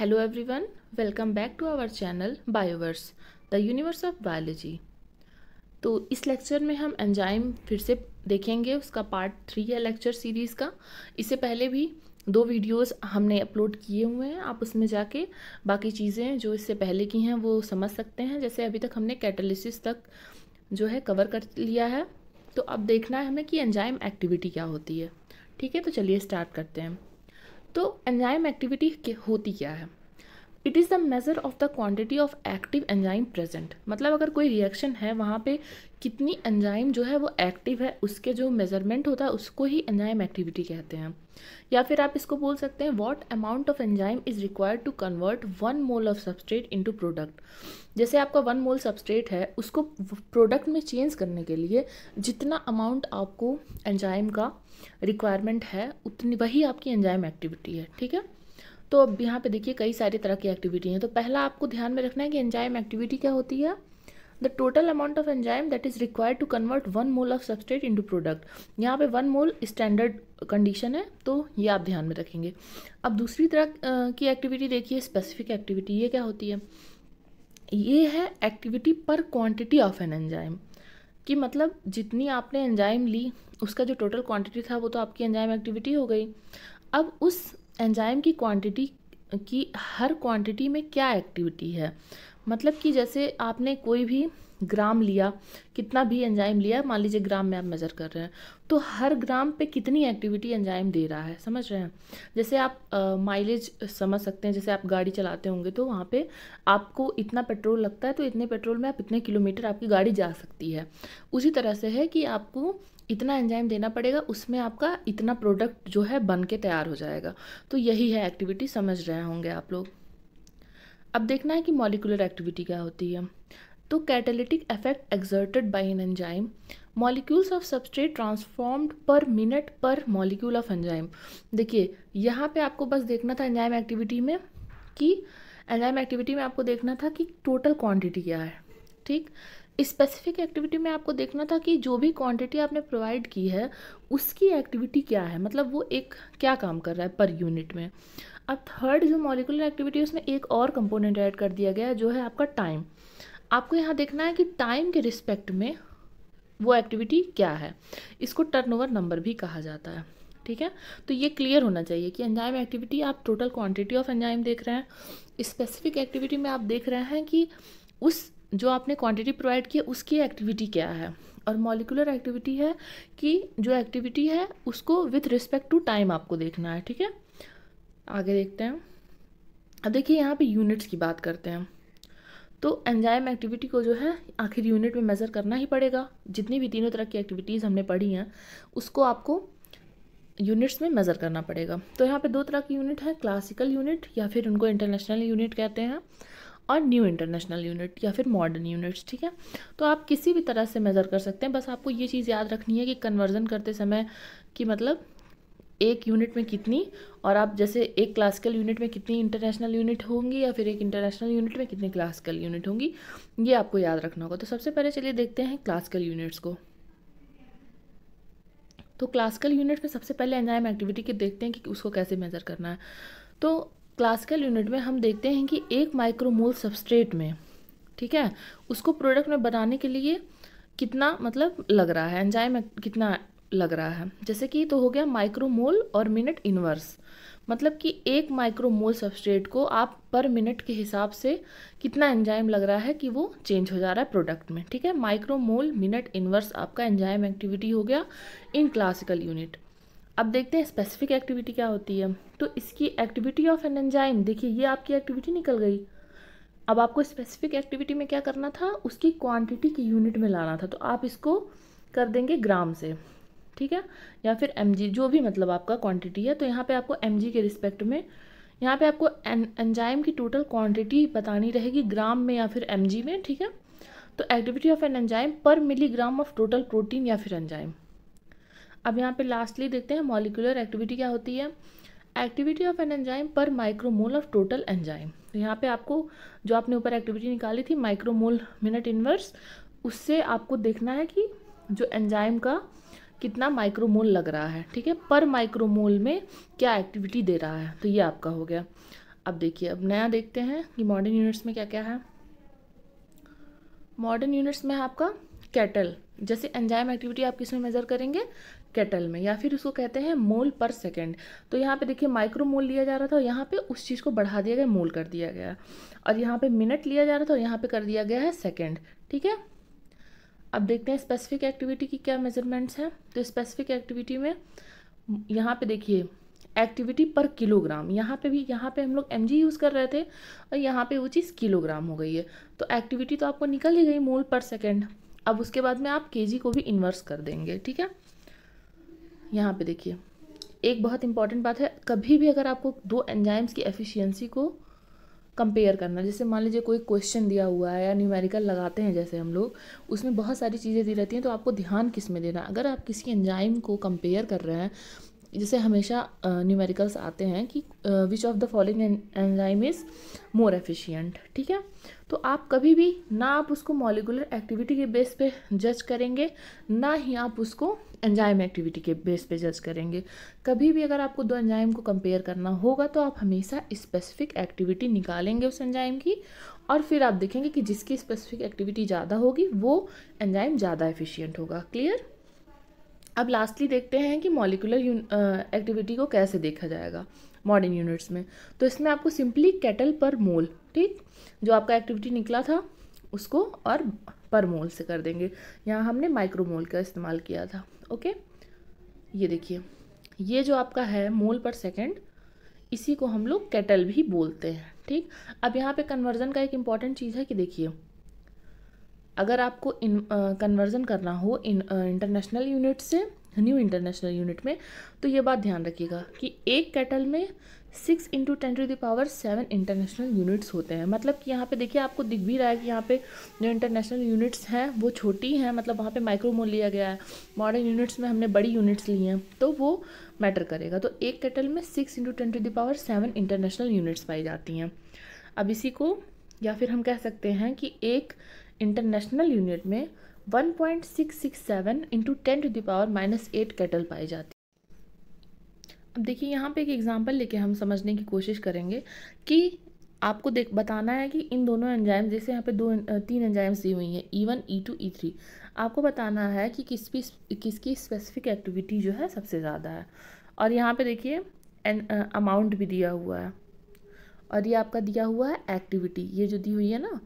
Hello everyone, welcome back to our channel Bioverse, the universe of biology। तो इस lecture में हम enzyme फिर से देखेंगे, उसका पार्ट 3 है लेक्चर सीरीज़ का। इससे पहले भी 2 वीडियोस हमने अपलोड किए हुए हैं, आप उसमें जाके बाकी चीज़ें जो इससे पहले की हैं वो समझ सकते हैं। जैसे अभी तक हमने कैटालिसिस तक जो है कवर कर लिया है, तो अब देखना है हमें कि एंजाइम एक्टिविटी क्या होती है। ठीक है, तो चलिए स्टार्ट करते हैं। तो एंजाइम एक्टिविटी होती क्या है? It is the measure of the quantity of active enzyme present. मतलब अगर कोई रिएक्शन है वहाँ पे कितनी एंजाइम जो है वो एक्टिव है, उसके जो मेजरमेंट होता है उसको ही एंजाइम एक्टिविटी कहते हैं। या फिर आप इसको बोल सकते हैं what amount of enzyme is required to convert 1 mole of substrate into product. जैसे आपका 1 मोल सबस्ट्रेट है, उसको प्रोडक्ट में चेंज करने के लिए जितना अमाउंट आपको एंजाइम का रिक्वायरमेंट है उतनी वही आपकी एंजाइम एक्टिविटी है। ठीक है, तो अब यहाँ पे देखिए कई सारी तरह की एक्टिविटी हैं। तो पहला आपको ध्यान में रखना है कि एंजाइम एक्टिविटी क्या होती है। The total amount of enzyme that is required to convert 1 mole of substrate into product. यहाँ पे 1 मोल स्टैंडर्ड कंडीशन है, तो ये आप ध्यान में रखेंगे। अब दूसरी तरह की एक्टिविटी देखिए, स्पेसिफिक एक्टिविटी। ये क्या होती है? ये है एक्टिविटी पर क्वांटिटी ऑफ एन एंजाइम, कि मतलब जितनी आपने एंजाइम ली उसका जो टोटल क्वांटिटी था वो तो आपकी एंजाइम एक्टिविटी हो गई। अब उस एंजाइम की क्वांटिटी की हर क्वांटिटी में क्या एक्टिविटी है, मतलब कि जैसे आपने कोई भी ग्राम लिया, कितना भी एंजाइम लिया, मान लीजिए ग्राम में आप मेज़र कर रहे हैं, तो हर ग्राम पे कितनी एक्टिविटी एंजाइम दे रहा है, समझ रहे हैं। जैसे आप माइलेज समझ सकते हैं, जैसे आप गाड़ी चलाते होंगे तो वहाँ पे आपको इतना पेट्रोल लगता है, तो इतने पेट्रोल में आप इतने किलोमीटर आपकी गाड़ी जा सकती है। उसी तरह से है कि आपको इतना एंजाइम देना पड़ेगा, उसमें आपका इतना प्रोडक्ट जो है बन के तैयार हो जाएगा। तो यही है एक्टिविटी, समझ रहे होंगे आप लोग। अब देखना है कि मॉलिक्यूलर एक्टिविटी क्या होती है। तो catalytic effect exerted by an enzyme, molecules of substrate transformed पर मिनट पर मॉलिक्यूल ऑफ एंजाइम। देखिए यहाँ पे आपको बस देखना था एंजाइम एक्टिविटी में कि एंजाइम एक्टिविटी में आपको देखना था कि टोटल क्वांटिटी क्या है। ठीक, स्पेसिफिक एक्टिविटी में आपको देखना था कि जो भी क्वांटिटी आपने प्रोवाइड की है उसकी एक्टिविटी क्या है, मतलब वो एक क्या काम कर रहा है पर यूनिट में। अब थर्ड जो मॉलिक्यूलर एक्टिविटी है उसमें एक और कंपोनेंट ऐड कर दिया गया है जो है आपका टाइम। आपको यहाँ देखना है कि टाइम के रिस्पेक्ट में वो एक्टिविटी क्या है। इसको टर्नओवर नंबर भी कहा जाता है। ठीक है, तो ये क्लियर होना चाहिए कि एंजाइम एक्टिविटी आप टोटल क्वांटिटी ऑफ एंजाइम देख रहे हैं, स्पेसिफिक एक्टिविटी में आप देख रहे हैं कि उस जो आपने क्वांटिटी प्रोवाइड की है उसकी एक्टिविटी क्या है, और मॉलिक्यूलर एक्टिविटी है कि जो एक्टिविटी है उसको विथ रिस्पेक्ट टू टाइम आपको देखना है। ठीक है, आगे देखते हैं। अब देखिए यहाँ पे यूनिट्स की बात करते हैं। तो एंजाइम एक्टिविटी को जो है आखिर यूनिट में मेज़र करना ही पड़ेगा। जितनी भी तीनों तरह की एक्टिविटीज़ हमने पढ़ी हैं उसको आपको यूनिट्स में मेज़र करना पड़ेगा। तो यहाँ पे 2 तरह की यूनिट है, क्लासिकल यूनिट या फिर उनको इंटरनेशनल यूनिट कहते हैं, और न्यू इंटरनेशनल यूनिट या फिर मॉडर्न यूनिट्स। ठीक है, तो आप किसी भी तरह से मेज़र कर सकते हैं, बस आपको ये चीज़ याद रखनी है कि कन्वर्जन करते समय कि मतलब एक यूनिट में कितनी, और आप जैसे एक क्लासिकल यूनिट में कितनी इंटरनेशनल यूनिट होंगी या फिर एक इंटरनेशनल यूनिट में कितनी क्लासिकल यूनिट होंगी, ये आपको याद रखना होगा। तो सबसे पहले चलिए देखते हैं क्लासिकल यूनिट्स को। तो क्लासिकल यूनिट में सबसे पहले एंजाइम एक्टिविटी के देखते हैं कि उसको कैसे मेज़र करना है। तो क्लासिकल यूनिट में हम देखते हैं कि 1 माइक्रोमोल सबस्ट्रेट में, ठीक है, उसको प्रोडक्ट में बनाने के लिए कितना मतलब लग रहा है, एंजाइम कितना लग रहा है। जैसे कि तो हो गया माइक्रोमोल और मिनट इनवर्स, मतलब कि 1 माइक्रोमोल सबस्ट्रेट को आप पर मिनट के हिसाब से कितना एंजाइम लग रहा है कि वो चेंज हो जा रहा है प्रोडक्ट में। ठीक है, माइक्रोमोल मिनट इनवर्स आपका एंजाइम एक्टिविटी हो गया इन क्लासिकल यूनिट। अब देखते हैं स्पेसिफिक एक्टिविटी क्या होती है। तो इसकी एक्टिविटी ऑफ एन एंजाइम, देखिए ये आपकी एक्टिविटी निकल गई। अब आपको स्पेसिफिक एक्टिविटी में क्या करना था, उसकी क्वांटिटी की यूनिट में लाना था, तो आप इसको कर देंगे ग्राम से। ठीक है, या फिर mg, जो भी मतलब आपका क्वांटिटी है। तो यहाँ पे आपको mg के रिस्पेक्ट में यहाँ पे आपको एंजाइम की टोटल क्वांटिटी बतानी रहेगी ग्राम में या फिर mg में। ठीक है, तो एक्टिविटी ऑफ एन एंजाइम पर मिलीग्राम ऑफ टोटल प्रोटीन या फिर एंजाइम। अब यहाँ पे लास्टली देखते हैं मॉलिक्यूलर एक्टिविटी क्या होती है। एक्टिविटी ऑफ एन एंजाइम पर माइक्रोमोल ऑफ टोटल एंजाइम। तो यहाँ पे आपको जो आपने ऊपर एक्टिविटी निकाली थी माइक्रोमोल मिनट इनवर्स, उससे आपको देखना है कि जो एंजाइम का कितना माइक्रोमोल लग रहा है। ठीक है, पर माइक्रोमोल में क्या एक्टिविटी दे रहा है, तो ये आपका हो गया। अब देखिए, अब नया देखते हैं कि मॉडर्न यूनिट्स में क्या क्या है। मॉडर्न यूनिट्स में है आपका कैटल। जैसे एंजाइम एक्टिविटी आप किस में मेजर करेंगे, कैटल में, या फिर उसको कहते हैं मोल पर सेकेंड। तो यहाँ पे देखिए माइक्रो मोल लिया जा रहा था और यहाँ पे उस चीज़ को बढ़ा दिया गया, मोल कर दिया गया, और यहाँ पे मिनट लिया जा रहा था और यहाँ पे कर दिया गया है सेकेंड। ठीक है, अब देखते हैं स्पेसिफिक एक्टिविटी की क्या मेजरमेंट्स हैं। तो स्पेसिफिक एक्टिविटी में यहाँ पे देखिए एक्टिविटी पर किलोग्राम, यहाँ पे हम लोग mg यूज़ कर रहे थे और यहाँ पे वो चीज़ किलोग्राम हो गई है। तो एक्टिविटी तो आपको निकल ही गई मोल पर सेकेंड। अब उसके बाद में आप kg को भी इन्वर्स कर देंगे। ठीक है, यहाँ पे देखिए एक बहुत इंपॉर्टेंट बात है, कभी भी अगर आपको दो एंजाइम्स की एफिशिएंसी को कंपेयर करना, जैसे मान लीजिए कोई क्वेश्चन दिया हुआ है या न्यूमेरिकल लगाते हैं जैसे हम लोग, उसमें बहुत सारी चीज़ें दी रहती हैं, तो आपको ध्यान किस में देना। अगर आप किसी एंजाइम को कंपेयर कर रहे हैं, जैसे हमेशा न्यूमेरिकल्स आते हैं कि which of the following enzyme is more efficient. ठीक है, तो आप कभी भी ना आप उसको मॉलिकुलर एक्टिविटी के बेस पे जज करेंगे, ना ही आप उसको एंजाइम एक्टिविटी के बेस पे जज करेंगे। कभी भी अगर आपको दो एंजाइम को कंपेयर करना होगा तो आप हमेशा स्पेसिफिक एक्टिविटी निकालेंगे उस एंजाइम की, और फिर आप देखेंगे कि जिसकी स्पेसिफिक एक्टिविटी ज़्यादा होगी वो एंजाइम ज़्यादा एफिशिएंट होगा। क्लियर। अब लास्टली देखते हैं कि मॉलिकुलर एक्टिविटी को कैसे देखा जाएगा मॉडर्न यूनिट्स में। तो इसमें आपको सिंपली कैटल पर मोल, ठीक, जो आपका एक्टिविटी निकला था उसको और पर मोल से कर देंगे। यहाँ हमने माइक्रोमोल का इस्तेमाल किया था। ओके, ये देखिए ये जो आपका है मोल पर सेकेंड, इसी को हम लोग कैटल भी बोलते हैं। ठीक, अब यहाँ पे कन्वर्जन का एक इम्पॉर्टेंट चीज़ है कि देखिए अगर आपको कन्वर्जन करना हो इंटरनेशनल यूनिट से न्यू इंटरनेशनल यूनिट में, तो ये बात ध्यान रखिएगा कि एक कैटल में 6 × 10⁻⁷ इंटरनेशनल यूनिट्स होते हैं। मतलब कि यहाँ पे देखिए आपको दिख भी रहा है कि यहाँ पे जो इंटरनेशनल यूनिट्स हैं वो छोटी हैं, मतलब वहाँ पे माइक्रोमोल लिया गया है। मॉडर्न यूनिट्स में हमने बड़ी यूनिट्स ली हैं, तो वो मैटर करेगा। तो एक कैटल में 6 × 10⁻⁷ इंटरनेशनल यूनिट्स पाई जाती हैं। अब इसी को या फिर हम कह सकते हैं कि एक इंटरनेशनल यूनिट में 1.667 × 10⁻⁻8 कैटल पाई जाती है। अब देखिए यहाँ पे एक एग्जांपल लेके हम समझने की कोशिश करेंगे कि आपको बताना है कि इन दोनों एंजाइम, जैसे यहाँ पे 3 एंजाइम्स दी हुई हैं E1, E2, E3, आपको बताना है कि किसकी स्पेसिफिक एक्टिविटी जो है सबसे ज़्यादा है। और यहाँ पे देखिए अमाउंट भी दिया हुआ है, और ये आपका दिया हुआ है एक्टिविटी, ये जो दी हुई है ना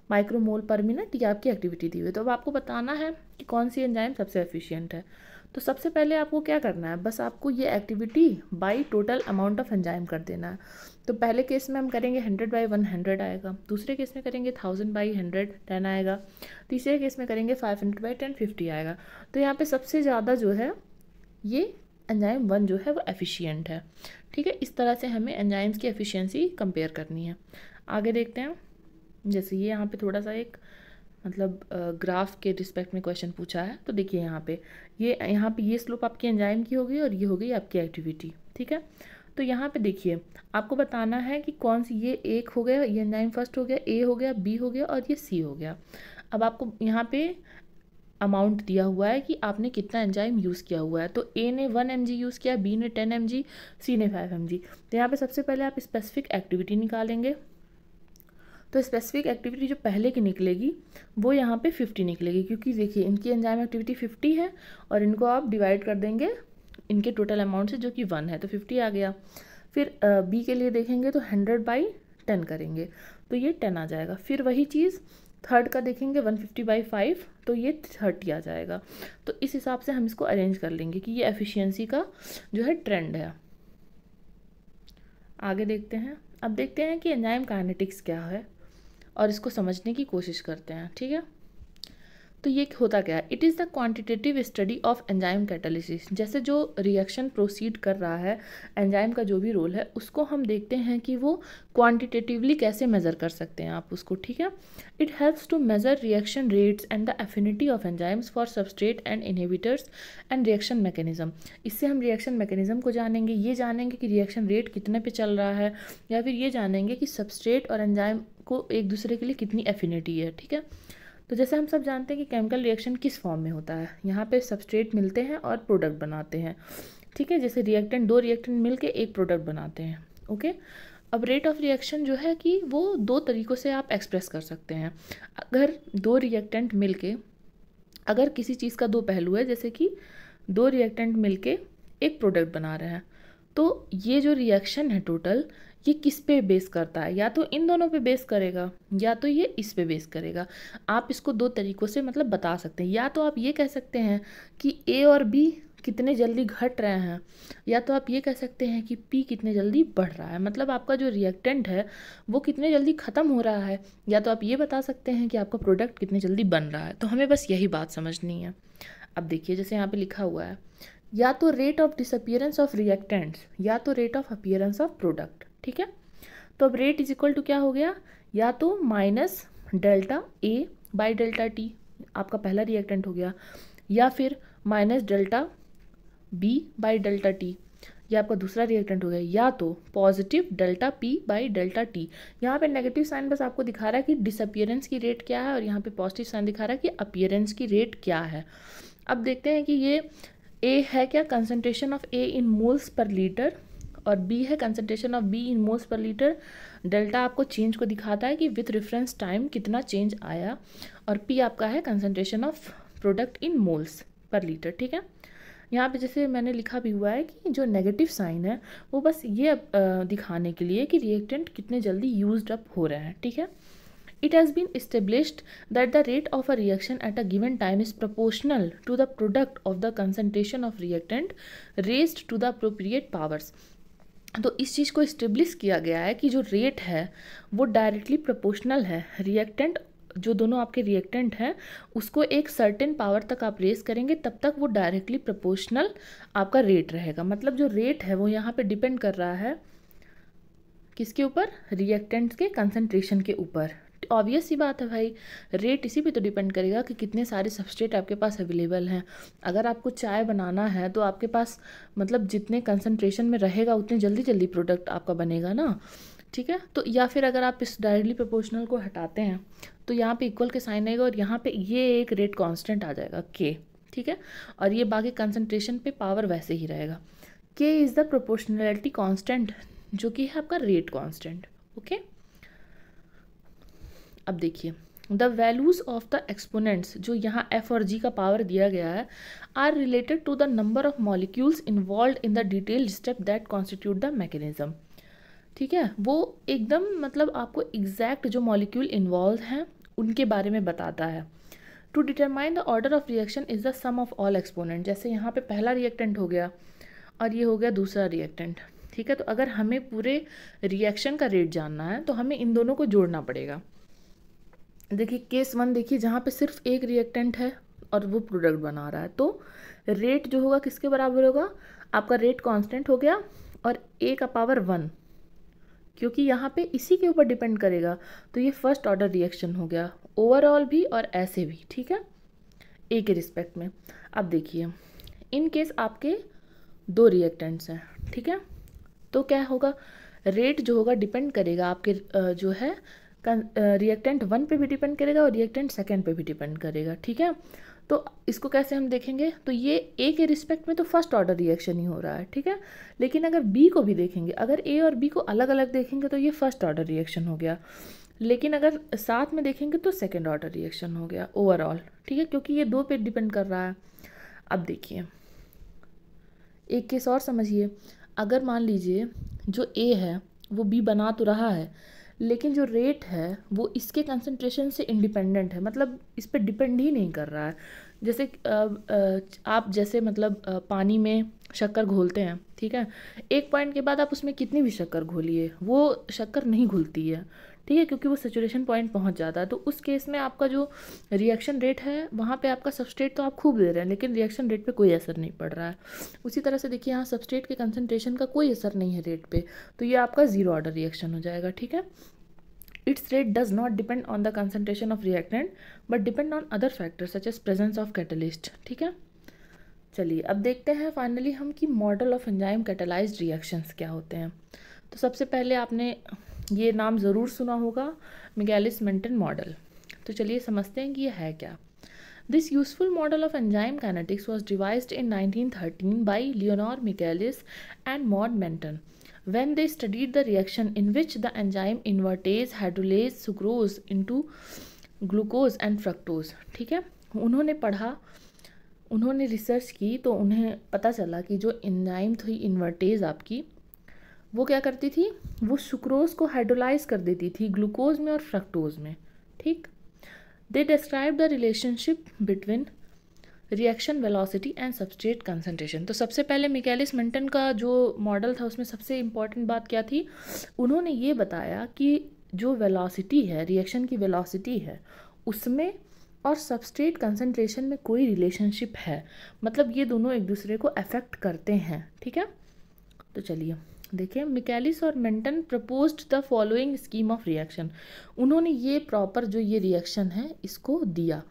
माइक्रोमोल पर मिनट, ये आपकी एक्टिविटी दी हुई है। तो अब आपको बताना है कि कौन सी एंजाइम सबसे एफिशिएंट है। तो सबसे पहले आपको क्या करना है, बस आपको ये activity by total amount of enzyme कर देना है। तो पहले केस में हम करेंगे 100/100 आएगा, दूसरे केस में करेंगे 1000/100 10 आएगा, तीसरे केस में करेंगे 500/10 50 आएगा। तो यहाँ पे सबसे ज़्यादा जो है ये एंजाइम 1 जो है वो एफिशिएंट है। ठीक है, इस तरह से हमें एंजाइम्स की एफिशिएंसी कंपेयर करनी है। आगे देखते हैं, जैसे ये यहाँ पे थोड़ा सा एक मतलब ग्राफ के रिस्पेक्ट में क्वेश्चन पूछा है। तो देखिए यहाँ पे ये स्लोप आपकी एंजाइम की होगी और ये हो गई आपकी एक्टिविटी। ठीक है, तो यहाँ पे देखिए आपको बताना है कि कौन सी, ये एक हो गया, ये एंजाइम फर्स्ट हो गया, ए हो गया, बी हो गया और ये सी हो गया। अब आपको यहाँ पे अमाउंट दिया हुआ है कि आपने कितना एंजाइम यूज़ किया हुआ है। तो ए ने 1 mg यूज़ किया, बी ने 10 mg, सी ने 5 mg। तो यहाँ पे सबसे पहले आप स्पेसिफिक एक्टिविटी निकालेंगे। तो स्पेसिफिक एक्टिविटी जो पहले की निकलेगी वो यहाँ पे 50 निकलेगी, क्योंकि देखिए इनकी एंजाइम एक्टिविटी 50 है और इनको आप डिवाइड कर देंगे इनके टोटल अमाउंट से जो कि 1 है, तो 50 आ गया। फिर बी के लिए देखेंगे तो 100/10 करेंगे तो ये 10 आ जाएगा। फिर वही चीज़ थर्ड का देखेंगे 150/5 तो ये 30 आ जाएगा। तो इस हिसाब से हम इसको अरेंज कर लेंगे कि ये एफिशिएंसी का जो है ट्रेंड है। आगे देखते हैं, अब देखते हैं कि एंजाइम काइनेटिक्स क्या है और इसको समझने की कोशिश करते हैं। ठीक है, तो ये होता क्या है, it is the quantitative study of enzyme catalysis. जैसे जो रिएक्शन प्रोसीड कर रहा है, एंजाइम का जो भी रोल है उसको हम देखते हैं कि वो क्वांटिटेटिवली कैसे मेज़र कर सकते हैं आप उसको। ठीक है, it helps to measure reaction rates and the affinity of enzymes for substrate and inhibitors and reaction mechanism. इससे हम रिएक्शन मैकेनिज्म को जानेंगे, ये जानेंगे कि रिएक्शन रेट कितने पे चल रहा है, या फिर ये जानेंगे कि सबस्ट्रेट और एंजाइम को एक दूसरे के लिए कितनी एफिनिटी है। ठीक है, तो जैसे हम सब जानते हैं कि केमिकल रिएक्शन किस फॉर्म में होता है, यहाँ पे सबस्ट्रेट मिलते हैं और प्रोडक्ट बनाते हैं। ठीक है, जैसे रिएक्टेंट, 2 रिएक्टेंट मिलके एक प्रोडक्ट बनाते हैं। ओके, अब रेट ऑफ रिएक्शन जो है कि वो दो तरीक़ों से आप एक्सप्रेस कर सकते हैं। अगर दो रिएक्टेंट मिलके, अगर किसी चीज़ का दो पहलू है, जैसे कि दो रिएक्टेंट मिलके एक प्रोडक्ट बना रहे हैं, तो ये जो रिएक्शन है टोटल, ये किस पे बेस करता है, या तो इन दोनों पे बेस करेगा या तो ये इस पे बेस करेगा। आप इसको दो तरीक़ों से मतलब बता सकते हैं। या तो आप ये कह सकते हैं कि ए और बी कितने जल्दी घट रहे हैं, या तो आप ये कह सकते हैं कि पी कितने जल्दी बढ़ रहा है, मतलब आपका जो रिएक्टेंट है वो कितने जल्दी ख़त्म हो रहा है, या तो आप ये बता सकते हैं कि आपका प्रोडक्ट कितने जल्दी बन रहा है। तो हमें बस यही बात समझनी है। अब देखिए, जैसे यहाँ पे लिखा हुआ है, या तो rate of disappearance of reactants या तो rate of appearance of product. ठीक है, तो अब रेट इज इक्वल टू क्या हो गया, या तो minus delta A by delta T, आपका पहला रिएक्टेंट हो गया, या फिर minus delta B by delta T, यह आपका दूसरा रिएक्टेंट हो गया, या तो positive delta P by delta T. यहाँ पे नेगेटिव साइन बस आपको दिखा रहा है कि डिसअपियरेंस की रेट क्या है, और यहाँ पे पॉजिटिव साइन दिखा रहा है कि अपीयरेंस की रेट क्या है। अब देखते हैं कि ये ए है क्या, concentration of A in moles per litre, और बी है concentration of be in moles per litre. Delta आपको चेंज को दिखाता है कि विथ रेफरेंस टाइम कितना चेंज आया, और पी आपका है concentration of product in moles per litre. ठीक है, यहाँ पे जैसे मैंने लिखा भी हुआ है कि जो नेगेटिव साइन है वो बस ये दिखाने के लिए कि रिएक्टेंट कितने जल्दी यूज्ड अप हो रहे हैं। ठीक है, it has been established that the rate of a reaction at a given time is proportional to the product of the concentration of reactant raised to the appropriate powers। तो इस चीज़ को establish किया गया है कि जो रेट है वो डायरेक्टली प्रोपोर्शनल है, रिएक्टेंट जो दोनों आपके रिएक्टेंट हैं उसको एक सर्टेन पावर तक आप रेस करेंगे तब तक वो डायरेक्टली प्रोपोर्शनल आपका रेट रहेगा। मतलब जो रेट है वो यहाँ पे डिपेंड कर रहा है किसके ऊपर, रिएक्टेंट्स के कंसंट्रेशन के ऊपर। ऑब्वियस सी बात है भाई, रेट इसी पे तो डिपेंड करेगा कि कितने सारे सबस्ट्रेट आपके पास अवेलेबल हैं। अगर आपको चाय बनाना है तो आपके पास मतलब जितने कंसंट्रेशन में रहेगा उतने जल्दी जल्दी प्रोडक्ट आपका बनेगा ना। ठीक है, तो या फिर अगर आप इस डायरेक्टली प्रोपोर्शनल को हटाते हैं तो यहाँ पे इक्वल के साइन आएगा, और यहाँ पे ये एक रेट कांस्टेंट आ जाएगा के। ठीक है, और ये बाकी कंसंट्रेशन पे पावर वैसे ही रहेगा। के इज़ द प्रोपोर्शनैलिटी कांस्टेंट, जो कि है आपका रेट कांस्टेंट। ओके, अब देखिए the values of the exponents, जो यहाँ एफ और जी का पावर दिया गया है, are related to the number of molecules involve in the detailed step that constitute the mechanism. ठीक है, वो एकदम मतलब आपको एग्जैक्ट जो मॉलिक्यूल इन्वॉल्व हैं उनके बारे में बताता है। To determine the order of reaction is the sum of all exponent, जैसे यहाँ पे पहला रिएक्टेंट हो गया और ये हो गया दूसरा रिएक्टेंट। ठीक है, तो अगर हमें पूरे रिएक्शन का रेट जानना है तो हमें इन दोनों को जोड़ना पड़ेगा। देखिए केस वन, देखिए जहाँ पे सिर्फ एक रिएक्टेंट है और वो प्रोडक्ट बना रहा है, तो रेट जो होगा किसके बराबर होगा, आपका रेट कांस्टेंट हो गया और ए का पावर 1, क्योंकि यहाँ पे इसी के ऊपर डिपेंड करेगा। तो ये फर्स्ट ऑर्डर रिएक्शन हो गया ओवरऑल भी और ऐसे भी। ठीक है, ए के रिस्पेक्ट में। अब देखिए इन केस आपके दो रिएक्टेंट्स हैं। ठीक है, तो क्या होगा, रेट जो होगा डिपेंड करेगा आपके जो है रिएक्टेंट 1 पे भी डिपेंड करेगा और रिएक्टेंट सेकेंड पे भी डिपेंड करेगा। ठीक है, तो इसको कैसे हम देखेंगे, तो ये ए के रिस्पेक्ट में तो फर्स्ट ऑर्डर रिएक्शन ही हो रहा है। ठीक है, लेकिन अगर बी को भी देखेंगे, अगर ए और बी को अलग अलग देखेंगे तो ये फर्स्ट ऑर्डर रिएक्शन हो गया, लेकिन अगर साथ में देखेंगे तो सेकेंड ऑर्डर रिएक्शन हो गया ओवरऑल। ठीक है, क्योंकि ये दो पे डिपेंड कर रहा है। अब देखिए एक केस और समझिए, अगर मान लीजिए जो ए है वो बी बना तो रहा है, लेकिन जो रेट है वो इसके कंसंट्रेशन से इंडिपेंडेंट है, मतलब इस पर डिपेंड ही नहीं कर रहा है। जैसे आप जैसे मतलब पानी में शक्कर घोलते हैं, ठीक है, एक पॉइंट के बाद आप उसमें कितनी भी शक्कर घोलिए वो शक्कर नहीं घुलती है। ठीक है, क्योंकि वो सैचुरेशन पॉइंट पहुंच जाता है। तो उस केस में आपका जो रिएक्शन रेट है वहाँ पे आपका सबस्ट्रेट तो आप खूब दे रहे हैं लेकिन रिएक्शन रेट पे कोई असर नहीं पड़ रहा है। उसी तरह से देखिए यहाँ सबस्ट्रेट के कंसंट्रेशन का कोई असर नहीं है रेट पे, तो ये आपका जीरो ऑर्डर रिएक्शन हो जाएगा। ठीक है, it's rate does not depend on the concentration of reactant but depend on other factors such as presence of catalyst. ठीक है, चलिए अब देखते हैं फाइनली हम कि model of enzyme catalysed reactions क्या होते हैं। तो सबसे पहले आपने ये नाम ज़रूर सुना होगा, मिगेलिस मेंटन मॉडल। तो चलिए समझते हैं कि ये है क्या। This useful model of enzyme kinetics was devised in 1913 by Leonor Michaelis and Maud Menten. when they studied the reaction in which the enzyme invertase hydrolase sucrose into glucose and fructose। ठीक है, उन्होंने पढ़ा, उन्होंने research की, तो उन्हें पता चला कि जो एंजाइम थी इन्वर्टेज आपकी, वो क्या करती थी, वो सुक्रोज को हाइड्रोलाइज कर देती थी ग्लूकोज में और फ्रक्टोज में। ठीक, they describe the relationship between reaction velocity and substrate concentration. तो सबसे पहले मिकेलिस मेंटन का जो मॉडल था उसमें सबसे इम्पॉर्टेंट बात क्या थी, उन्होंने ये बताया कि जो वेलोसिटी है, रिएक्शन की वेलोसिटी है, उसमें और सबस्ट्रेट कंसंट्रेशन में कोई रिलेशनशिप है, मतलब ये दोनों एक दूसरे को अफेक्ट करते हैं। ठीक है, तो चलिए देखिए, मिकेलिस और Menten proposed the following scheme of reaction. उन्होंने ये प्रॉपर जो ये रिएक्शन है इसको दिया।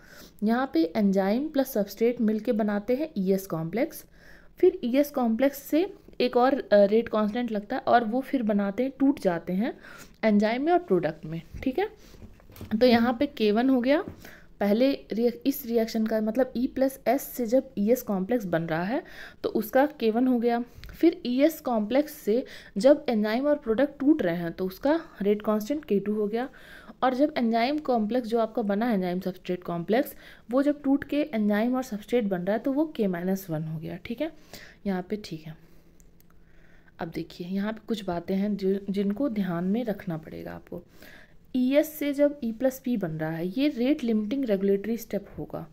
यहाँ पे एंजाइम प्लस सबस्ट्रेट मिलके बनाते हैं ईएस कॉम्प्लेक्स, फिर ईएस कॉम्प्लेक्स से एक और रेट कांस्टेंट लगता है और वो फिर बनाते हैं, टूट जाते हैं एंजाइम में और प्रोडक्ट में। ठीक है, तो यहाँ पे K1 हो गया पहले इस रिएक्शन का, मतलब E प्लस एस से जब ES कॉम्प्लेक्स बन रहा है तो उसका K1 हो गया। फिर ES कॉम्प्लेक्स से जब एंजाइम और प्रोडक्ट टूट रहे हैं तो उसका रेट कांस्टेंट K2 हो गया। और जब एंजाइम कॉम्प्लेक्स जो आपका बना है, एंजाइम सबस्ट्रेट कॉम्प्लेक्स, वो जब टूट के एंजाइम और सबस्ट्रेट बन रहा है तो वो K-1 हो गया। ठीक है, यहाँ पे ठीक है। अब देखिए यहाँ पे कुछ बातें हैं जिनको ध्यान में रखना पड़ेगा आपको। ES से जब E प्लस P बन रहा है, ये रेट लिमिटिंग रेगुलेटरी स्टेप होगा,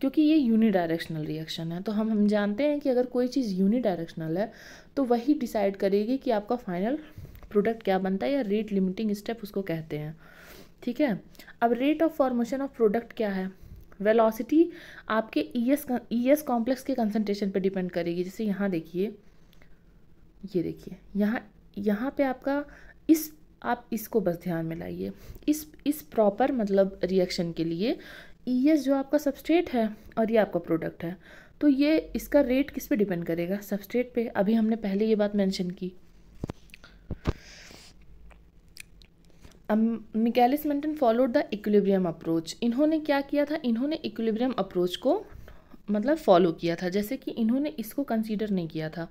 क्योंकि ये यूनिडायरेक्शनल रिएक्शन है। तो हम जानते हैं कि अगर कोई चीज़ यूनिडायरेक्शनल है तो वही डिसाइड करेगी कि आपका फाइनल प्रोडक्ट क्या बनता है, या रेट लिमिटिंग स्टेप उसको कहते हैं। ठीक है, अब rate of formation of product क्या है, वेलोसिटी आपके ES कॉम्प्लेक्स के कंसंट्रेशन पे डिपेंड करेगी। जैसे यहाँ देखिए, ये देखिए यहाँ पे आपका आप इसको बस ध्यान में लाइए, इस प्रॉपर मतलब रिएक्शन के लिए ES जो आपका सबस्ट्रेट है और ये आपका प्रोडक्ट है, तो ये इसका रेट किस पे डिपेंड करेगा, सबस्ट्रेट पे। अभी हमने पहले ये बात मेंशन की। Michaelis Menten followed the equilibrium approach. इन्होंने क्या किया था, इन्होंने इक्विलिब्रियम अप्रोच को मतलब फॉलो किया था। जैसे कि इन्होंने इसको कंसीडर नहीं किया था,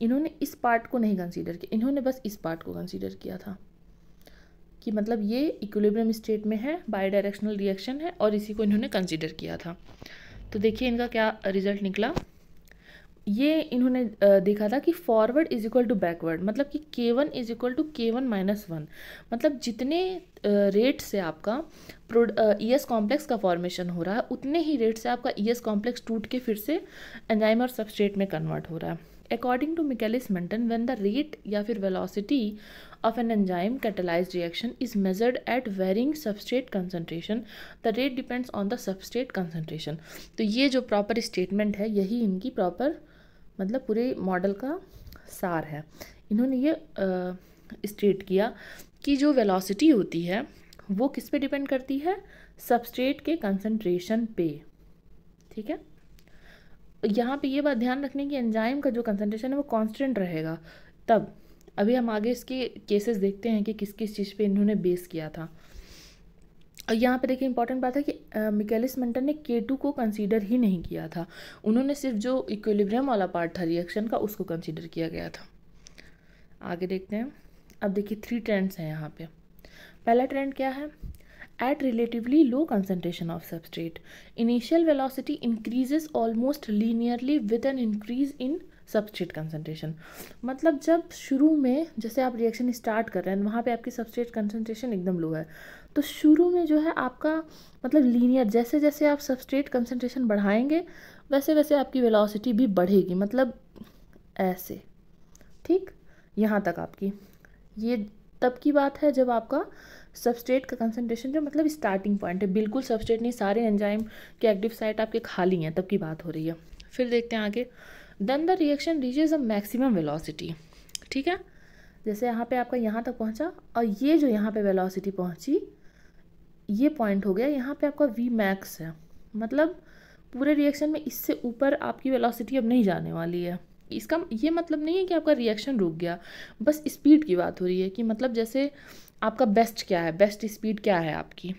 इन्होंने इस पार्ट को नहीं कंसीडर किया, इन्होंने बस इस पार्ट को कंसीडर किया था कि मतलब ये इक्विलिब्रियम स्टेट में है, बाई डायरेक्शनल रिएक्शन है, और इसी को इन्होंने कंसीडर किया था। तो देखिए इनका क्या रिजल्ट निकला। ये इन्होंने देखा था कि forward is equal to backward, मतलब कि K1 is equal to K1-1, मतलब जितने रेट से आपका ES कॉम्प्लेक्स का फॉर्मेशन हो रहा है, उतने ही रेट से आपका ES कॉम्प्लेक्स टूट के फिर से एंजाइम और सबस्ट्रेट में कन्वर्ट हो रहा है। According to Michaelis Menten, when the rate या फिर velocity of an enzyme catalyzed reaction is measured at varying substrate concentration, the rate depends on the substrate concentration। तो ये जो प्रॉपर स्टेटमेंट है, यही इनकी प्रॉपर मतलब पूरे मॉडल का सार है। इन्होंने ये स्टेट किया कि जो वेलोसिटी होती है वो किस पे डिपेंड करती है, सबस्ट्रेट के कंसंट्रेशन पे। ठीक है, यहाँ पे ये बात ध्यान रखने की, एंजाइम का जो कंसंट्रेशन है वो कांस्टेंट रहेगा तब। अभी हम आगे इसके केसेस देखते हैं कि किस किस चीज़ पे इन्होंने बेस किया था। और यहाँ पे देखिए इंपॉर्टेंट बात है कि मिकेलिस मेंटन ने K2 को कंसीडर ही नहीं किया था, उन्होंने सिर्फ जो इक्विलिब्रियम वाला पार्ट था रिएक्शन का उसको कंसीडर किया गया था। आगे देखते हैं। अब देखिए 3 ट्रेंड्स हैं यहाँ पे। पहला ट्रेंड क्या है, at relatively low concentration of substrate initial velocity increases almost linearly with an increase in substrate concentration. मतलब जब शुरू में जैसे आप रिएक्शन स्टार्ट कर रहे हैं, वहाँ पे आपकी सबस्ट्रेट कंसंट्रेशन एकदम लो है, तो शुरू में जो है आपका मतलब लीनियर, जैसे जैसे आप सबस्ट्रेट कंसंट्रेशन बढ़ाएंगे वैसे वैसे आपकी वेलोसिटी भी बढ़ेगी, मतलब ऐसे। ठीक, यहाँ तक आपकी ये तब की बात है जब आपका सबस्ट्रेट का कंसंट्रेशन जो मतलब स्टार्टिंग पॉइंट है, बिल्कुल सबस्ट्रेट नहीं, सारे एंजाइम के एक्टिव साइट आपके खाली हैं, तब की बात हो रही है। फिर देखते हैं आगे। Then the reaction reaches a maximum velocity. ठीक है, जैसे यहाँ पे आपका यहाँ तक पहुँचा और ये जो यहाँ पे वेलोसिटी पहुँची, ये पॉइंट हो गया, यहाँ पे आपका V मैक्स है, मतलब पूरे रिएक्शन में इससे ऊपर आपकी वेलोसिटी अब नहीं जाने वाली है। इसका ये मतलब नहीं है कि आपका रिएक्शन रुक गया, बस स्पीड की बात हो रही है कि मतलब जैसे आपका बेस्ट क्या है, बेस्ट स्पीड क्या है आपकी,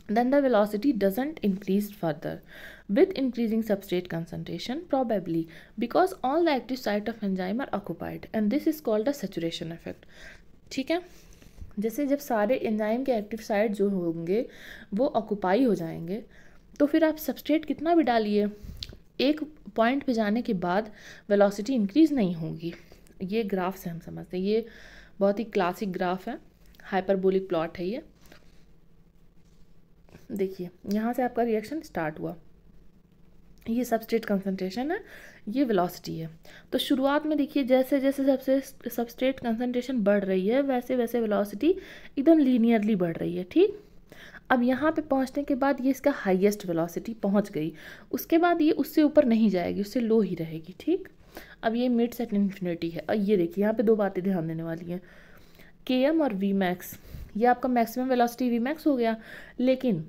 then the velocity doesn't increase further with increasing substrate concentration, probably because all the active site of enzyme are occupied, and this is called the saturation effect. ठीक है, जैसे जब सारे एंजाइम के एक्टिव साइट जो होंगे वो ऑक्यूपाई हो जाएंगे, तो फिर आप सबस्ट्रेट कितना भी डालिए, एक पॉइंट पे जाने के बाद वेलोसिटी इंक्रीज नहीं होगी। ये ग्राफ से हम समझते हैं, ये बहुत ही क्लासिक ग्राफ है, हाइपरबोलिक प्लॉट है ये। देखिए यहाँ से आपका रिएक्शन स्टार्ट हुआ, ये सबस्ट्रेट कंसंट्रेशन है, ये वेलोसिटी है। तो शुरुआत में देखिए जैसे जैसे सबस्ट्रेट कंसंट्रेशन बढ़ रही है वैसे वैसे वेलोसिटी एकदम लीनियरली बढ़ रही है। ठीक, अब यहाँ पे पहुँचने के बाद ये इसका हाईएस्ट वेलोसिटी पहुँच गई, उसके बाद ये उससे ऊपर नहीं जाएगी, उससे लो ही रहेगी। ठीक, अब ये मिड्स एट इन्फिनिटी है। और ये देखिए यहाँ पे दो बातें ध्यान देने वाली हैं, Km और Vmax, ये आपका मैक्सिमम वेलोसिटी Vmax हो गया, लेकिन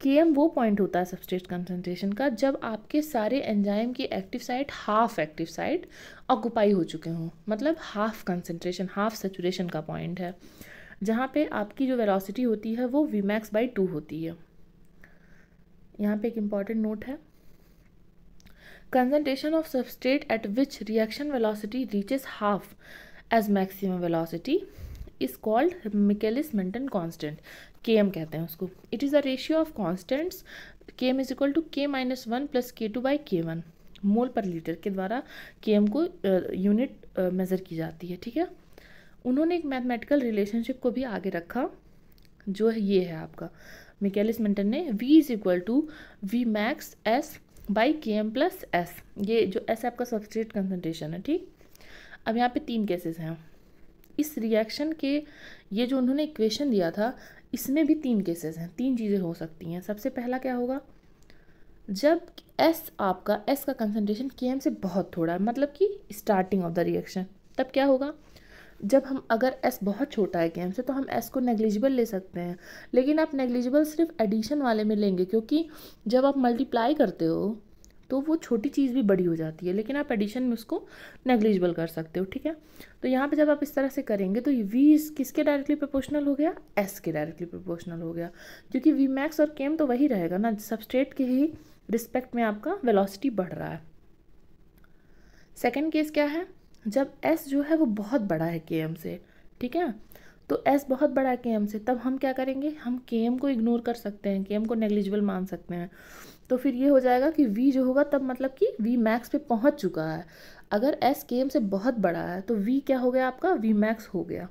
Km वो पॉइंट होता है सबस्ट्रेट कंसंट्रेशन का जब आपके सारे एंजाइम की active site, half active site occupy हो चुके हों, मतलब हाफ कंसंट्रेशन, हाफ सेचुरेशन का पॉइंट है, जहाँ पे आपकी जो वेलोसिटी होती है वो Vmax/2 होती है। यहाँ पे एक इम्पॉर्टेंट नोट है, concentration of substrate at which reaction velocity reaches half as maximum velocity is called Michaelis-Menten constant, Km कहते हैं उसको। It is a ratio of constants Km is equal to K-1 plus K2 by K1 मोल पर litre के द्वारा Km को unit measure की जाती है। ठीक है, उन्होंने एक मैथमेटिकल रिलेशनशिप को भी आगे रखा, जो है ये है आपका मिकेलिस-मेंटन ने, V is equal to Vmax S by Km plus S, ये जो S आपका सबस्ट्रेट कंसंट्रेशन है। ठीक, अब यहाँ पे तीन केसेस हैं इस रिएक्शन के, ये जो उन्होंने इक्वेशन दिया था इसमें भी तीन केसेस हैं, तीन चीज़ें हो सकती हैं। सबसे पहला क्या होगा, जब S आपका S का कंसंट्रेशन Km से बहुत थोड़ा है, मतलब कि स्टार्टिंग ऑफ द रिएक्शन, तब क्या होगा, जब हम अगर S बहुत छोटा है Km से तो हम S को नेग्लिजिबल ले सकते हैं, लेकिन आप नेग्लिजिबल सिर्फ एडिशन वाले में लेंगे, क्योंकि जब आप मल्टीप्लाई करते हो तो वो छोटी चीज़ भी बड़ी हो जाती है, लेकिन आप एडिशन में उसको नेग्लिजिबल कर सकते हो। ठीक है, तो यहाँ पे जब आप इस तरह से करेंगे तो V किसके डायरेक्टली प्रोपोर्शनल हो गया, S के डायरेक्टली प्रोपोर्शनल हो गया, क्योंकि Vmax और Km तो वही रहेगा ना, सबस्ट्रेट के ही रिस्पेक्ट में आपका वेलोसिटी बढ़ रहा है। सेकेंड केस क्या है, जब S जो है वो बहुत बड़ा है Km से, ठीक है, तो S बहुत बड़ा है Km से, तब हम क्या करेंगे, हम Km को इग्नोर कर सकते हैं, Km को नेग्लिजिबल मान सकते हैं। तो फिर ये हो जाएगा कि V जो होगा तब मतलब कि Vmax पे पहुंच चुका है। अगर S Km से बहुत बड़ा है तो V क्या हो गया आपका, Vmax हो गया,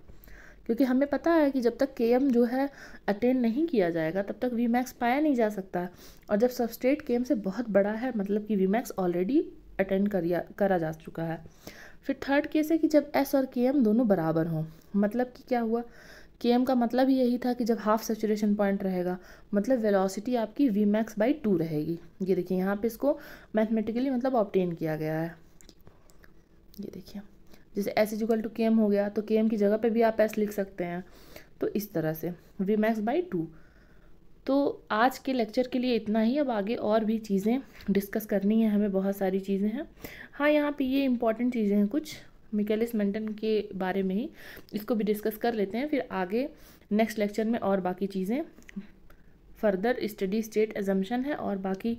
क्योंकि हमें पता है कि जब तक Km जो है अटेन नहीं किया जाएगा तब तक Vmax पाया नहीं जा सकता, और जब सबस्ट्रेट Km से बहुत बड़ा है मतलब कि Vmax ऑलरेडी अटेंड करा जा चुका है। फिर थर्ड केस है कि जब S और Km दोनों बराबर हों, मतलब कि क्या हुआ, Km का मतलब ही यही था कि जब हाफ सेचुरेशन पॉइंट रहेगा मतलब वेलोसिटी आपकी Vmax/2 रहेगी। ये देखिए यहाँ पे इसको मैथमेटिकली मतलब ऑब्टेन किया गया है। ये देखिए जैसे S = Km हो गया तो Km की जगह पे भी आप S लिख सकते हैं, तो इस तरह से Vmax/2। तो आज के लेक्चर के लिए इतना ही, अब आगे और भी चीज़ें डिस्कस करनी है हमें, बहुत सारी चीज़ें हैं। हाँ, यहाँ पे ये इंपॉर्टेंट चीज़ें हैं कुछ मिकेलिस-मेंटन के बारे में ही, इसको भी डिस्कस कर लेते हैं, फिर आगे नेक्स्ट लेक्चर में और बाकी चीज़ें, फर्दर स्टडी स्टेट एजम्पशन है और बाकी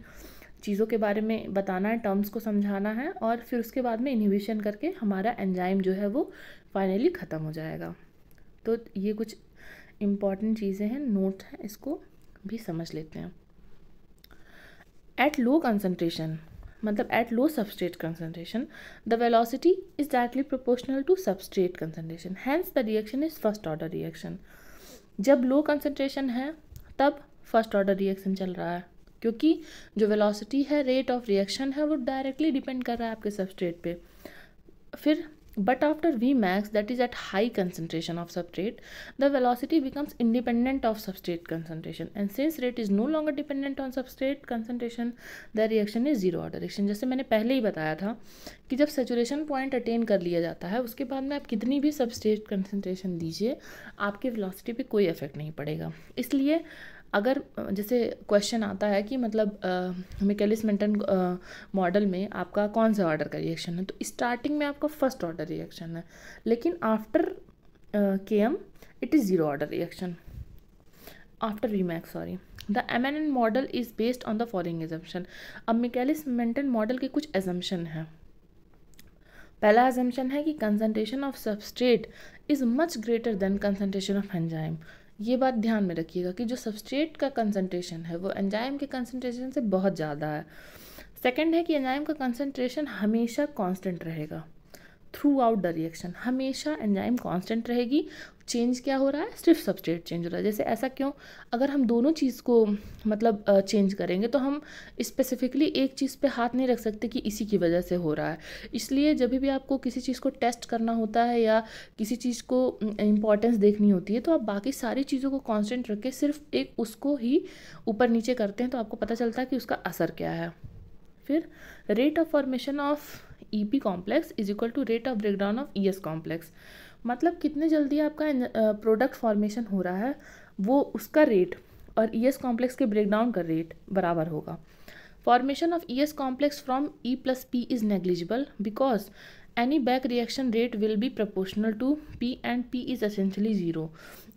चीज़ों के बारे में बताना है, टर्म्स को समझाना है, और फिर उसके बाद में इनहिबिशन करके हमारा एंजाइम जो है वो फाइनली ख़त्म हो जाएगा। तो ये कुछ इम्पॉर्टेंट चीज़ें हैं, नोट हैं, इसको भी समझ लेते हैं। एट लो कंसंट्रेशन मतलब at low substrate concentration the velocity is directly proportional to substrate concentration, hence the reaction is first order reaction. जब लो कंसंट्रेशन है तब फर्स्ट ऑर्डर रिएक्शन चल रहा है, क्योंकि जो वेलोसिटी है, रेट ऑफ रिएक्शन है, वो डायरेक्टली डिपेंड कर रहा है आपके सबस्ट्रेट पे। फिर but after Vmax, that is at high concentration of substrate, the velocity becomes independent of substrate concentration, and since rate is no longer dependent on substrate concentration, the reaction is zero order reaction। जैसे मैंने पहले ही बताया था कि जब saturation point attain कर लिया जाता है उसके बाद में आप कितनी भी सबस्ट्रेट कंसंट्रेशन दीजिए आपके वेलोसिटी पे कोई इफेक्ट नहीं पड़ेगा। इसलिए अगर जैसे क्वेश्चन आता है कि मतलब मिकेलिस-मेंटन मॉडल में आपका कौन सा ऑर्डर का रिएक्शन है, तो स्टार्टिंग में आपका फर्स्ट ऑर्डर रिएक्शन है, लेकिन after Km it is zero order reaction, after Vmax sorry, the MM model is based on the following assumption. अब मिकेलिस मेंटन मॉडल के कुछ एजम्पशन हैं। पहला एजम्पशन है कि concentration of substrate is much greater than concentration of enzyme. ये बात ध्यान में रखिएगा कि जो सबस्ट्रेट का कंसंट्रेशन है वो एंजाइम के कंसंट्रेशन से बहुत ज़्यादा है। सेकंड है कि एंजाइम का कंसंट्रेशन हमेशा कांस्टेंट रहेगा थ्रू आउट द रिएक्शन, हमेशा एंजाइम कांस्टेंट रहेगी। चेंज क्या हो रहा है, सिर्फ सबस्ट्रेट चेंज हो रहा है। जैसे ऐसा क्यों, अगर हम दोनों चीज़ को मतलब चेंज करेंगे तो हम स्पेसिफिकली एक चीज़ पे हाथ नहीं रख सकते कि इसी की वजह से हो रहा है। इसलिए जब भी आपको किसी चीज़ को टेस्ट करना होता है या किसी चीज़ को इम्पॉर्टेंस देखनी होती है तो आप बाकी सारी चीज़ों को कांस्टेंट रख के सिर्फ एक उसको ही ऊपर नीचे करते हैं तो आपको पता चलता है कि उसका असर क्या है। फिर rate of formation of EP complex is equal to rate of breakdown of ES complex. मतलब कितने जल्दी आपका प्रोडक्ट फॉर्मेशन हो रहा है वो उसका रेट और ES कॉम्प्लेक्स के ब्रेकडाउन का रेट बराबर होगा। Formation of ES complex from E plus P is negligible because any back reaction rate will be proportional to P and P is essentially zero.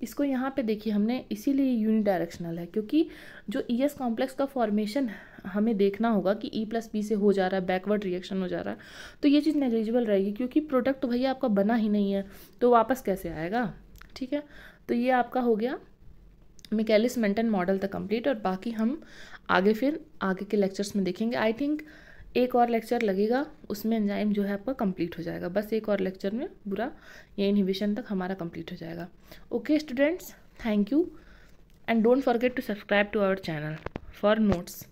इसको यहाँ पे देखिए हमने इसीलिए यूनिडायरेक्शनल है क्योंकि जो ES कॉम्प्लेक्स का फॉर्मेशन हमें देखना होगा कि E plus P से हो जा रहा है, बैकवर्ड रिएक्शन हो जा रहा है, तो ये चीज़ नेग्लिजिबल रहेगी क्योंकि प्रोडक्ट तो भैया आपका बना ही नहीं है तो वापस कैसे आएगा। ठीक है, तो ये आपका हो गया मिकेलिस मेंटन मॉडल तक कंप्लीट। और बाकी हम फिर आगे के लेक्चर्स में देखेंगे। आई थिंक एक और लेक्चर लगेगा, उसमें एंजाइम जो है आपका कंप्लीट हो जाएगा। बस एक और लेक्चर में पूरा ये इनहिबिशन तक हमारा कंप्लीट हो जाएगा। Okay students, thank you and don't forget to subscribe to our channel for notes.